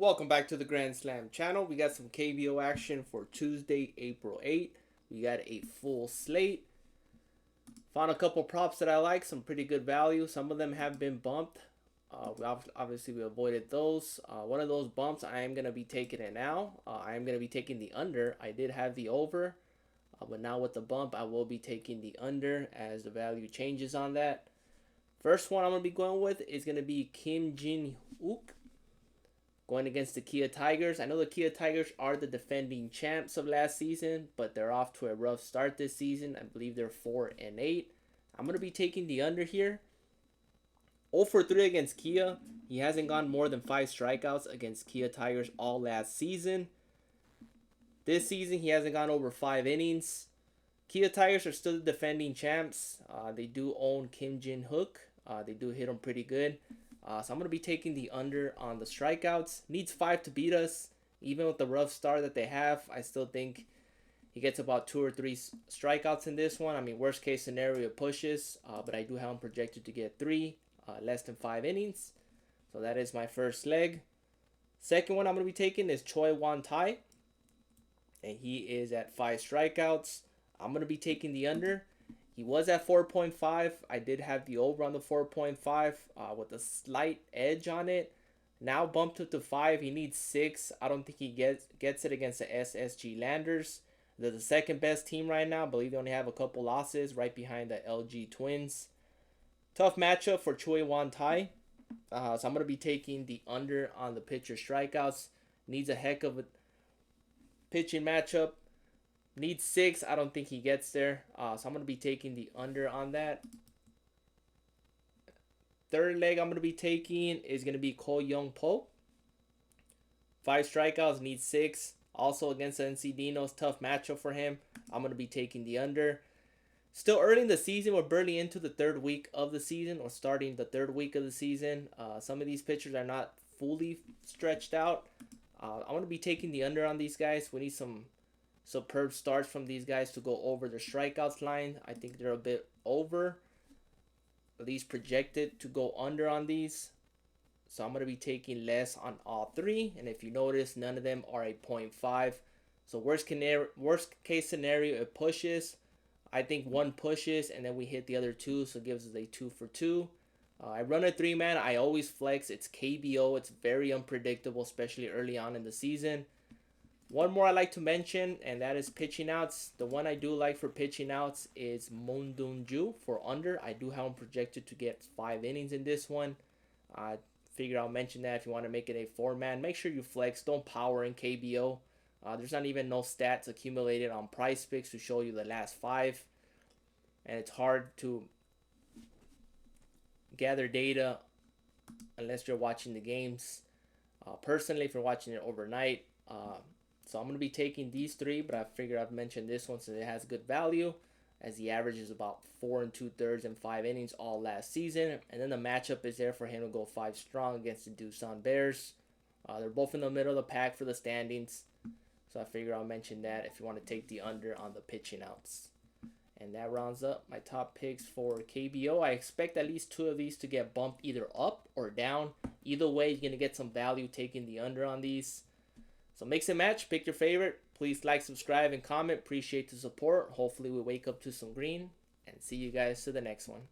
Welcome back to the Grand Slam channel. We got some KBO action for Tuesday, April 8th. We got a full slate. Found a couple props that I like, some pretty good value. Some of them have been bumped. Obviously, we avoided those. One of those bumps, I am going to be taking it now. I am going to be taking the under. I did have the over, but now with the bump, I will be taking the under as the value changes on that. First one I'm going to be going with is going to be Kim Jin-wook going against the Kia Tigers. I know the Kia Tigers are the defending champs of last season, but they're off to a rough start this season. I believe they're 4-8. I'm going to be taking the under here. 0 for 3 against Kia. He hasn't gone more than 5 strikeouts against Kia Tigers all last season. This season, he hasn't gone over 5 innings. Kia Tigers are still the defending champs. They do own Kim Jin-wook. They do hit him pretty good. So I'm going to be taking the under on the strikeouts. Needs 5 to beat us. Even with the rough start that they have, I still think he gets about 2 or 3 strikeouts in this one. I mean, worst case scenario, it pushes. But I do have him projected to get 3, less than 5 innings. So that is my first leg. Second one I'm going to be taking is Choi Won Tai. And he is at 5 strikeouts. I'm going to be taking the under. He was at 4.5. I did have the over on the 4.5 with a slight edge on it. Now bumped up to 5. He needs 6. I don't think he gets it against the SSG Landers. They're the second best team right now. I believe they only have a couple losses right behind the LG Twins. Tough matchup for Choi Won Tai. So I'm going to be taking the under on the pitcher strikeouts. Needs a heck of a pitching matchup. Needs 6. I don't think he gets there. So I'm going to be taking the under on that. Third leg I'm going to be taking is going to be Ko Young Po. 5 strikeouts, needs 6. Also against the NC Dinos, tough matchup for him. I'm going to be taking the under. Still early in the season. We're barely into the 3rd week of the season, or starting the 3rd week of the season. Some of these pitchers are not fully stretched out. I'm going to be taking the under on these guys. We need some superb starts from these guys to go over their strikeouts line. I think they're a bit over. At least projected to go under on these. So I'm going to be taking less on all 3. And if you notice, none of them are a 0.5. So worst case scenario, it pushes. I think 1 pushes and then we hit the other 2. So it gives us a 2 for 2. I run a 3-man. I always flex. It's KBO. It's very unpredictable, especially early on in the season. One more I like to mention, and that is pitching outs. The one I do like for pitching outs is Moon Dun-ju for under. I do have him projected to get 5 innings in this one. I figure I'll mention that if you want to make it a 4-man. Make sure you flex. Don't power in KBO. There's not even no stats accumulated on Price Picks to show you the last 5. And it's hard to gather data unless you're watching the games. Personally, if you're watching it overnight, so I'm going to be taking these 3, but I figured I'd mention this one since it has good value, as the average is about 4 2/3 and 5 innings all last season. And then the matchup is there for him to go 5 strong against the Doosan Bears. They're both in the middle of the pack for the standings, so I figure I'll mention that if you want to take the under on the pitching outs. And that rounds up my top picks for KBO. I expect at least 2 of these to get bumped either up or down. Either way, you're going to get some value taking the under on these. So mix and match, pick your favorite. Please like, subscribe, and comment. Appreciate the support. Hopefully we wake up to some green. And see you guys to the next one.